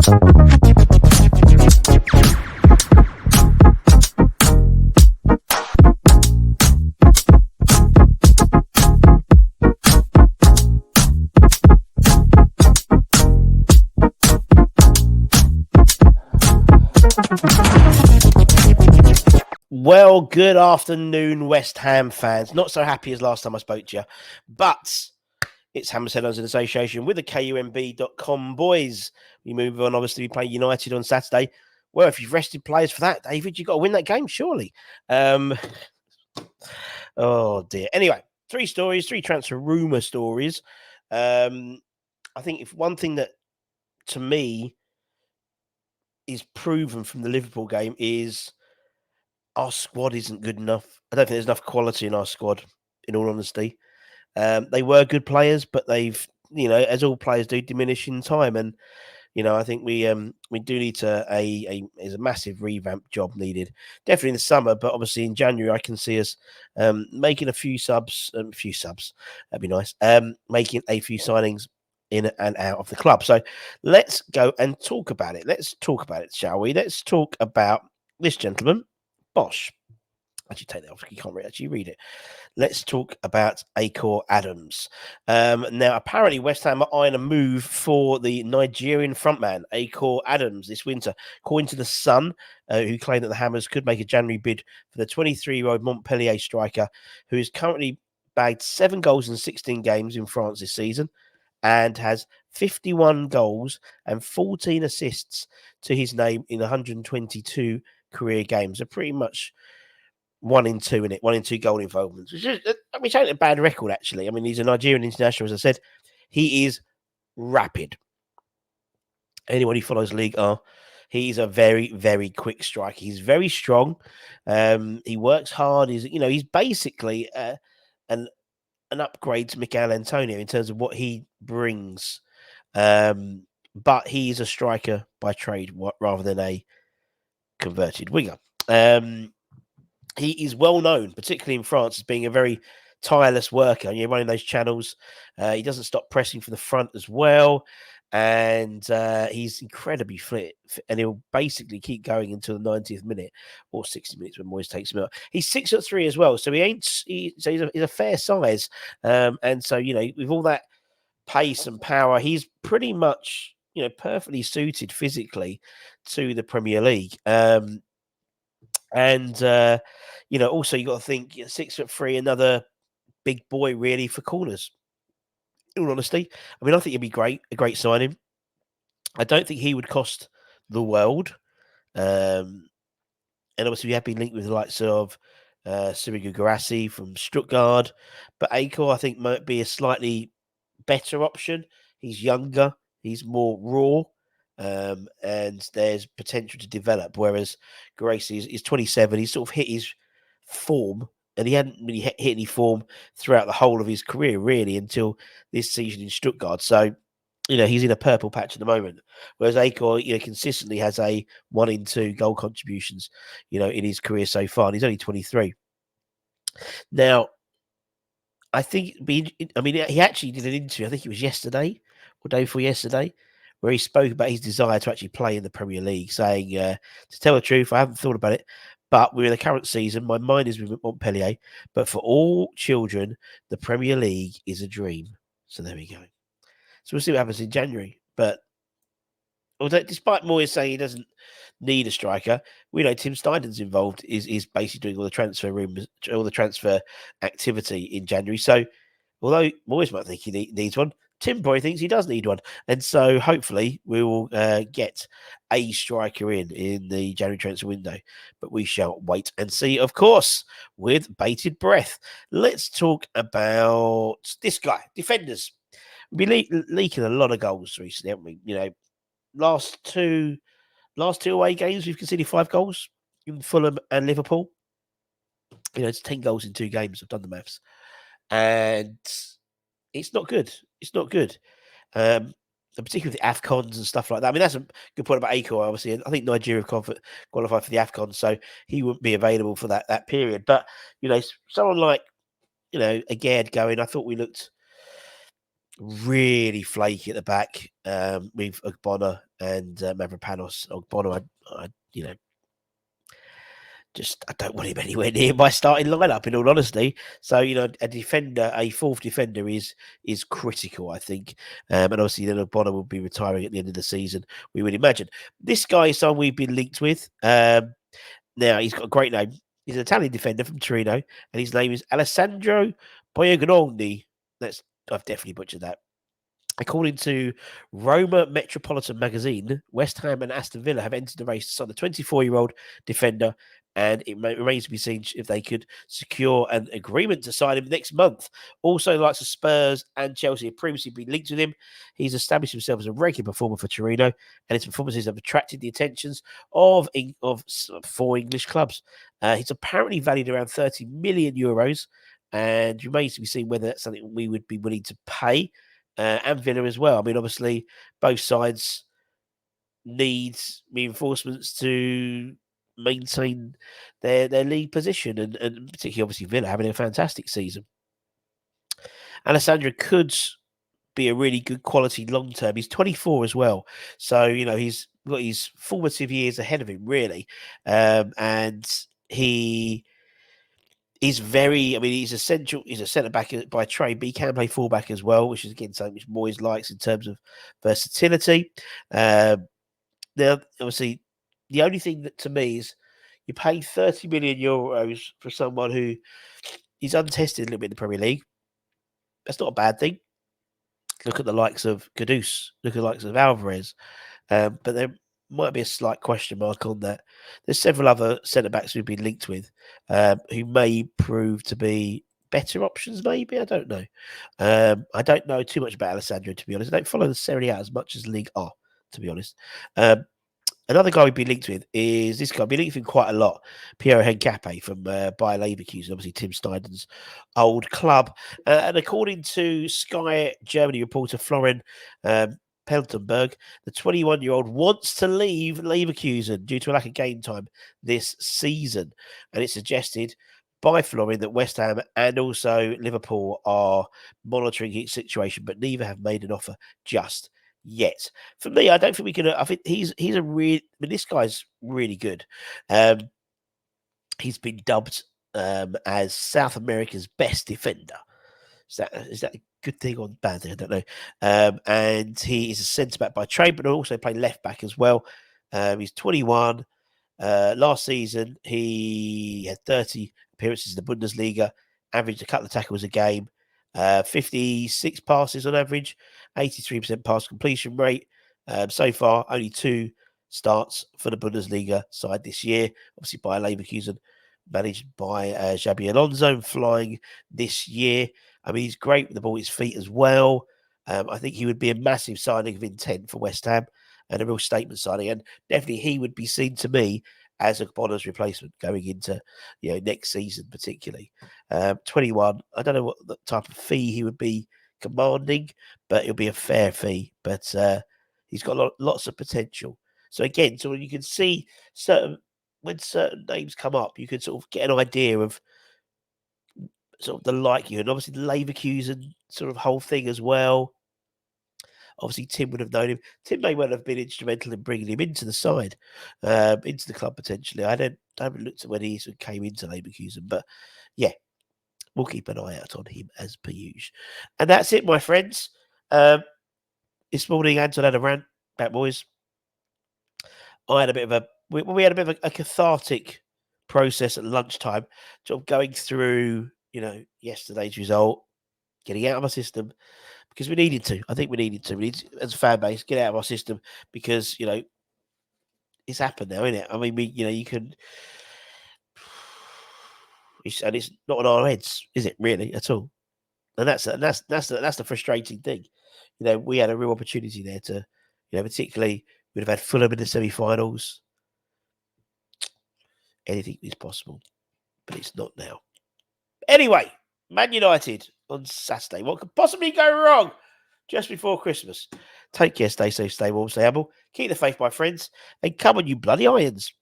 Well, good afternoon, West Ham fans. Not so happy as last time I spoke to you, but it's Hammersmith Owners in association with the KUMB.com boys. We move on, obviously, we play United on Saturday. Well, if you've rested players for that, David, you've got to win that game, surely. Oh, dear. Anyway, three transfer rumour stories. I think if one thing that, to me, is proven from the Liverpool game is our squad isn't good enough. I don't think there's enough quality in our squad, in all honesty. They were good players, but they've, as all players do, diminish in time. And, I think we do need there's a massive revamp job needed. Definitely in the summer, but obviously in January, I can see us making a few subs. That'd be nice. Making a few signings in and out of the club. So let's go and talk about it. Let's talk about it, shall we? Let's talk about this gentleman. Bosh. Actually, take that off. You can't actually read it. Let's talk about Aore Adams. Now, apparently, West Ham are eyeing a move for the Nigerian frontman, Aore Adams, this winter. According to The Sun, who claimed that the Hammers could make a January bid for the 23-year-old Montpellier striker, who is currently bagged 7 goals in 16 games in France this season and has 51 goals and 14 assists to his name in 122 career games. Are pretty much 1 in 2 in it, 1 in 2 goal involvements. Which ain't a bad record, actually. I mean, he's a Nigerian international, as I said. He is rapid. Anyone who follows League R, he's a very, very quick striker. He's very strong. He works hard. He's basically an upgrade to Mikel Antonio in terms of what he brings. But he's a striker by trade rather than a converted winger. He is well known, particularly in France, as being a very tireless worker. Running those channels. He doesn't stop pressing from the front as well. And he's incredibly fit. And he'll basically keep going until the 90th minute or 60 minutes when Moyes takes him out. He's 6'3" as well. So he's a fair size. And so, with all that pace and power, he's pretty much, perfectly suited physically to the Premier League. Also you got to think 6'3", another big boy really for corners. In all honesty, I mean, I think it'd be a great signing. I don't think he would cost the world. And obviously we have been linked with the likes of Sirigu Guirassy from Stuttgart, but Aore I think might be a slightly better option. He's younger, he's more raw. And there's potential to develop, whereas Guirassy is 27. He's sort of hit his form, and he hadn't really hit any form throughout the whole of his career, really, until this season in Stuttgart. So, he's in a purple patch at the moment, whereas Aore, consistently has a 1 in 2 goal contributions, in his career so far, and he's only 23. Now, I think, he actually did an interview, I think it was yesterday, or day before yesterday, where he spoke about his desire to actually play in the Premier League, saying, to tell the truth, I haven't thought about it, but we're in the current season. My mind is with Montpellier, but for all children, the Premier League is a dream. So there we go. So we'll see what happens in January. But although, despite Moyes saying he doesn't need a striker, we know Tim Steinden's involved, is basically doing all the transfer rooms, all the transfer activity in January. So although Moyes might think he needs one, Tim probably thinks he does need one. And so hopefully we will get a striker in the January transfer window. But we shall wait and see, of course, with bated breath. Let's talk about this guy, defenders. We've been leaking a lot of goals recently, haven't we? Last two away games, we've conceded 5 goals in Fulham and Liverpool. It's 10 goals in 2 games. I've done the maths. And it's not good. It's not good. And particularly with the AFCONs and stuff like that. I mean, that's a good point about Aore, obviously. I think Nigeria qualified for the AFCON, so he wouldn't be available for that period. But, someone like, Aged going, I thought we looked really flaky at the back with Ogbonna and Mavropanos. Ogbonna, I don't want him anywhere near my starting lineup, in all honesty. So, a fourth defender is critical, I think. And obviously, then Ogbonna will be retiring at the end of the season, we would imagine. This guy is someone we've been linked with. Now, he's got a great name. He's an Italian defender from Torino, and his name is Alessandro Boiagnoni. I've definitely butchered that. According to Roma Metropolitan Magazine, West Ham and Aston Villa have entered the race to sign the 24-year-old defender, and it remains to be seen if they could secure an agreement to sign him next month. Also, the likes of Spurs and Chelsea have previously been linked with him. He's established himself as a regular performer for Torino, and his performances have attracted the attentions of 4 English clubs. He's apparently valued around 30 million euros, and remains to be seen whether that's something we would be willing to pay. And Villa as well. I mean, obviously, both sides need reinforcements to maintain their league position, and particularly, obviously, Villa having a fantastic season. Alessandro could be a really good quality long term. He's 24 as well, so he's got his formative years ahead of him, really, and he. He's he's essential. He's a centre back by trade, but he can play fullback as well, which is again something which Moyes likes in terms of versatility. Now, obviously, the only thing that to me is you're paying 30 million euros for someone who is untested a little bit in the Premier League. That's not a bad thing. Look at the likes of Kudus, look at the likes of Alvarez, but there might be a slight question mark on that. There's several other centre backs we've been linked with who may prove to be better options. Maybe, I don't know. I don't know too much about Alessandro, to be honest. I don't follow the Serie A as much as League A, to be honest. Another guy we've been linked with is this guy. I've been linked with him quite a lot. Piero Hencape from Bayer Leverkusen, obviously Tim Snyden's old club. And according to Sky Germany reporter Florian Peltenberg, the 21-year-old wants to leave Leverkusen due to a lack of game time this season. And it's suggested by Florian that West Ham and also Liverpool are monitoring his situation, but neither have made an offer just yet. For me, I don't think we can. I think he's a really. I mean, this guy's really good. He's been dubbed as South America's best defender. Is that a good thing or bad thing? I don't know. And he is a centre back by trade, but also play left back as well. He's 21. Last season, he had 30 appearances in the Bundesliga, averaged a couple of tackles a game, 56 passes on average, 83% pass completion rate. So far, only 2 starts for the Bundesliga side this year. Obviously, by Leverkusen, managed by Xabi Alonso, flying this year. I mean, he's great with the ball at his feet as well. I think he would be a massive signing of intent for West Ham and a real statement signing. And definitely he would be seen to me as a Bonner's replacement going into next season, particularly. 21. I don't know what the type of fee he would be commanding, but it'll be a fair fee. But he's got lots of potential. So again, so you can see when certain names come up, you can sort of get an idea of sort of the likelihood. Obviously, the Leverkusen sort of whole thing as well. Obviously, Tim would have known him. Tim may well have been instrumental in bringing him into the side, into the club potentially. I haven't looked at when he sort of came into Leverkusen, but yeah, we'll keep an eye out on him as per usual. And that's it, my friends. This morning, Anton had a rant about boys. I had a bit of we had a bit of a cathartic process at lunchtime, sort of going through, yesterday's result, getting out of my system, because we needed to. I think we needed to. We need to, as a fan base, get out of our system because, it's happened now, isn't it? I mean, you can, and it's not on our heads, is it really at all? And that's the frustrating thing. We had a real opportunity there to, particularly we'd have had Fulham in the semi-finals. Anything is possible, but it's not now. Anyway, Man United on Saturday. What could possibly go wrong just before Christmas? Take care, stay safe, stay warm, stay humble. Keep the faith, my friends, and come on, you bloody irons.